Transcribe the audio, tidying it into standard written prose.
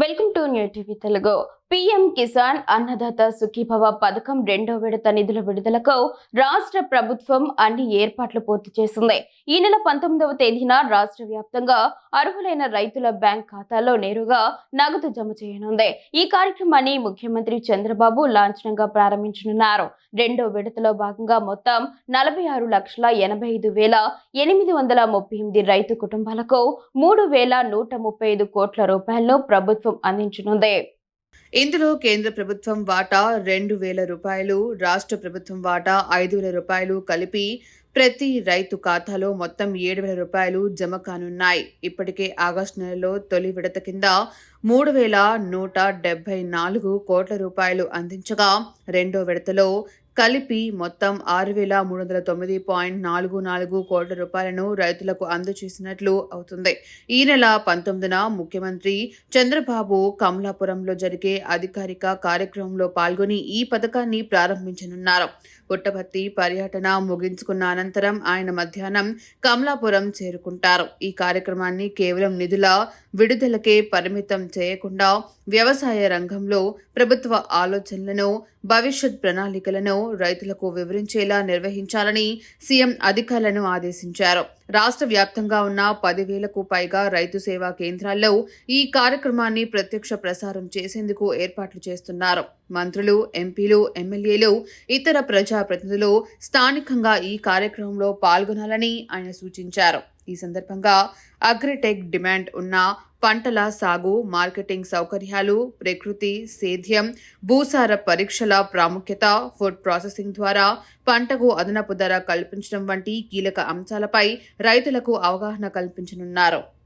Welcome to new TV Telugu. PM Kisan Annadata Sukhibhava పథకం 2వ విడత నిధుల విడుదలకు రాష్ట్ర ప్రభుత్వం అన్ని ఏర్పాట్లు పూర్తి చేసింది. ఈ నెల 19వ తేదీన రాష్ట్ర వ్యాప్తంగా అర్హులైన రైతుల బ్యాంక్ ఖాతాల్లో నేరుగా నగదు జమ చేయనుంది. ఈ కార్యక్రమాన్ని ముఖ్యమంత్రి చంద్రబాబు లాంఛనంగా ప్రారంభించనున్నారు. 2వ విడతలో భాగంగా మొత్తం 46,85,838 రైతు కుటుంబాలకు 3,135 కోట్ల రూపాయలను ప్రభుత్వం అందించనుంది. ఇందులో కేంద్ర ప్రభుత్వం వాటా 2,000 రూపాయలు, రాష్ట్ర ప్రభుత్వం వాటా 5,000 రూపాయలు కలిపి ప్రతి రైతు ఖాతాలో మొత్తం 7,000 రూపాయలు జమ కానున్నాయి. ఇప్పటికే ఆగస్టు నెలలో తొలి విడత కింద 3,174 కోట్ల రూపాయలు అందించగా రెండో విడతలో కలిపి మొత్తం 6,309.44 కోట్ల రూపాయలను రైతులకు అందజేసినట్లు అవుతుంది. ఈ నెల 19న ముఖ్యమంత్రి చంద్రబాబు కమలాపురంలో జరిగే అధికారిక కార్యక్రమంలో పాల్గొని ఈ పథకాన్ని ప్రారంభించనున్నారు. పుట్టపర్తి పర్యటన ముగించుకున్న అనంతరం ఆయన మధ్యాహ్నం కమలాపురం చేరుకుంటారు. ఈ కార్యక్రమాన్ని కేవలం నిధుల విడుదలకే పరిమితం చేయకుండా వ్యవసాయ రంగంలో ప్రభుత్వ ఆలోచనలను, భవిష్యత్ ప్రణాళికలను రైతులకు వివరించేలా నిర్వహించాలని సీఎం అధికారులను ఆదేశించారు. రాష్ట్ర వ్యాప్తంగా ఉన్న 10,000కు పైగా రైతు సేవా కేంద్రాల్లో ఈ కార్యక్రమాన్ని ప్రత్యక్ష ప్రసారం చేసేందుకు ఏర్పాట్లు చేస్తున్నారు. మంత్రులు, ఎంపీలు, ఎమ్మెల్యేలు, ఇతర ప్రజాప్రతినిధులు స్థానికంగా ఈ కార్యక్రమంలో పాల్గొనాలని ఆయన సూచించారు. ఈ సందర్భంగా అగ్రిటెక్ డిమాండ్ ఉన్న పంటల సాగు, మార్కెటింగ్ సౌకర్యాలు, ప్రకృతి సేద్యం, భూసార పరీక్షల ప్రాముఖ్యత, ఫుడ్ ప్రాసెసింగ్ ద్వారా పంటకు అదనపు ధర కల్పించడం వంటి కీలక అంశాలపై రైతులకు అవగాహన కల్పించనున్నారు.